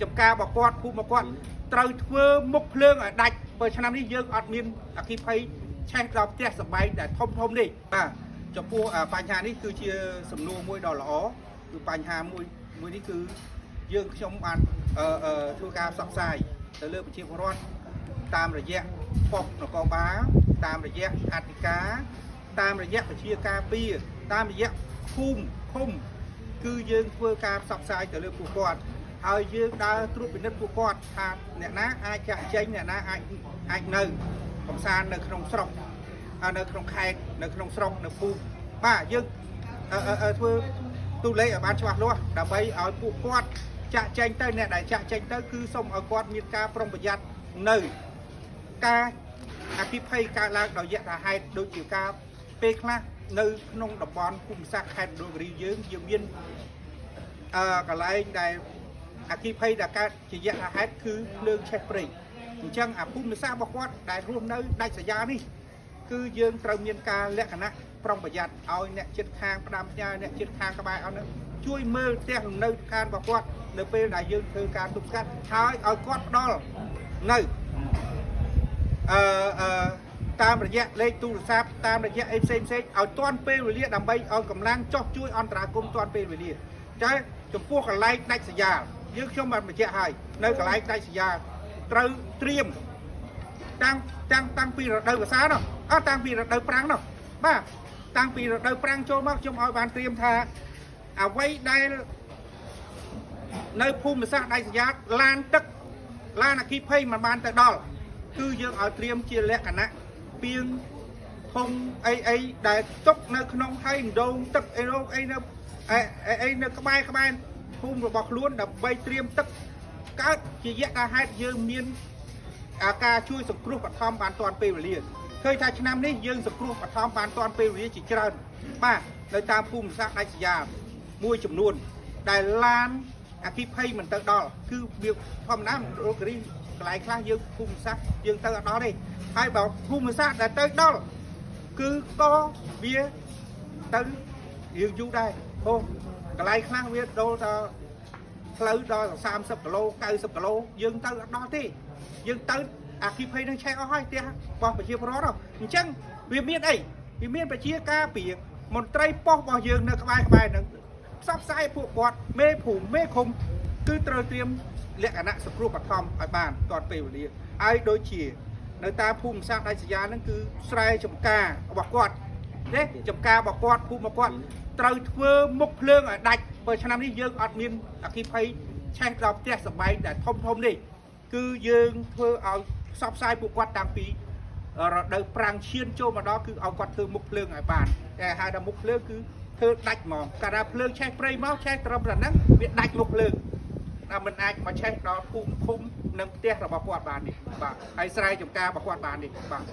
ចំការរបស់គាត់ភូមិរបស់គាត់ត្រូវធ្វើមុខភ្លើងឲ្យដាច់បើឆ្នាំនេះយើងអត់មានអគិភ័យឆេះដល់ផ្ទះសបែងដែលធំនេះបាទចំពោះបញ្ហានេះគឺជាសំណួរមួយដ៏ល្អគឺបញ្ហាមួយនេះគឺយើងខ្ញុំបានធ្វើការផ្សព្វផ្សាយទៅលើប្រជាពលរដ្ឋតាមរយៈប៉ុស្តិ៍នគរបាលតាមរយៈអធិការតាមរយៈប្រជាការពារតាមរយៈភូមិឃុំគឺយើងធ្វើការផ្សព្វផ្សាយទៅលើពួកគាត់ហើយយើងដើរត្រួតពិនិត្យពួកគាត់ថាអ្នកណាអាចចាក់ចែងអ្នកណាអាចនៅកំសាន្តនៅក្នុងស្រុកនៅក្នុងខេត្តនៅក្នុងស្រុកនៅភូមិបាទយើងធ្វើទូលេខឲ្យបានច្បាស់លាស់ដើម្បីឲ្យពួកគាត់ចាក់ចែងទៅអ្នកដែលចាក់ចែងទៅគឺសូមឲ្យគាត់មានការប្រុងប្រយ័ត្ននៅការអគិភ័យកើតឡើងដោយយថាហេតុដូចជាការពេលខ្លះនៅក្នុងតំបន់ភូមិសាស្ត្រខេត្តមណ្ឌលគិរីយើងមានកន្លែងដែលអគិភ័យដែលកើតជាយថាហេតុគឺភ្លើងឆេះព្រៃអញ្ចឹងអាភូមិសាស្ត្ររបស់គាត់ដែលរស់នៅដាច់ស្រយាលនេះគឺយើងត្រូវមានការលក្ខណៈប្រុងប្រយ័ត្នឲ្យអ្នកជិតខាងផ្ដាំផ្ញើអ្នកជិតខាងក្បែរអស់នោះជួយមើលផ្ទះលំនៅឋានរបស់គាត់នៅពេលដែលយើងធ្វើការទប់ស្កាត់ហើយឲ្យគាត់ផ្ដល់នៅតាមរយៈលេខទូរស័ព្ទតាមរយៈអីផ្សេងឲ្យទាន់ពេលវេលាដើម្បីឲ្យកម្លាំងចោះជួយអន្តរាគមន៍ទាន់ពេលវេលាតែចំពោះកន្លែងដាច់ស្រយាលយើងខ្ញុំបានបញ្ជាក់ឲ្យនៅកន្លែងដាច់ស្រយាលត្រូវត្រៀមតាំងពីរដូវវស្សានោះតាំងពីរដូវប្រាំងនោះបាទតាំងពីរដូវប្រាំងចូលមកខ្ញុំឲ្យបានត្រៀមថាអ្វីដែលនៅភូមិសាស្ត្រដាច់ស្រយាលឡានទឹកឡានអគ្គិភ័យមិនបានទៅដល់គឺយើងឲ្យត្រៀមជាលក្ខណៈពីងធំអីដែលទុកនៅក្នុងហើយម្ដងទឹកអីនៅក្បែរភូមិរបស់ខ្លួនដើម្បីត្រៀមទឹកកើតជាយថាហេតុយើងមានការជួយសង្គ្រោះបឋមបានទាន់ពេលវេលាឃើញថាឆ្នាំនេះយើងសង្គ្រោះបឋមបានទាន់ពេលវេលាជាច្រើនបាទនៅតាមភូមិសាស្ត្រដាច់ស្រយាលមួយចំនួនដែលឡានអគ្គិភ័យមិនទៅដល់គឺវាធម្មតារករីកន្លែងខ្លះយើងភូមិសាស្ត្រយើងទៅអត់ដល់ទេហើយបើភូមិសាស្ត្រដែលទៅដល់គឺក៏វាទៅយើងយូរដែរអូកន្លែងខ្លះវាដូរដល់ផ្លូវដល់30គីឡូ90គីឡូយើងទៅអត់ដល់ទេយើងទៅអគ្គិភ័យនឹងឆេះអស់ហើយផ្ទះរបស់ប្រជាពលរដ្ឋអញ្ចឹងវាមានអីវាមានប្រជាការពារមន្ត្រីប៉ុស្តិ៍របស់យើងនៅក្បែរហ្នឹងផ្សព្វផ្សាយពួកគាត់មេភូមិមេឃុំគឺត្រូវត្រៀមលក្ខណៈសង្គ្រោះបឋមឲ្យបានទាន់ពេលវេលាហើយដូចជានៅតាមភូមិសាស្ត្រដាច់ស្រយាលហ្នឹងគឺស្រែចម្ការរបស់គាត់ទេចម្ការរបស់គាត់ភូមិរបស់គាត់ត្រូវធ្វើមុខភ្លើងឲ្យដាច់បើឆ្នាំនេះយើងអត់មានអគ្គិភ័យឆេះដល់ផ្ទះសបែងដែលធំនេះគឺយើងធ្វើឲ្យផ្សព្វផ្សាយពួកគាត់តាំងពីរដូវប្រាំងឈានចូលមកដល់គឺឲ្យគាត់ធ្វើមុខភ្លើងឲ្យបានតែហៅថាមុខភ្លើងគឺធ្វើដាច់ហ្មងកាលណាភ្លើងឆេះព្រៃមកឆេះត្រឹមតែហ្នឹងវាដាច់មុខភ្លើងតែមិនអាចមកឆេះដល់ភូមិឃុំនិងផ្ទះរបស់គាត់បាននេះបាទហើយស្រែចម្ការរបស់គាត់បាននេះបាទ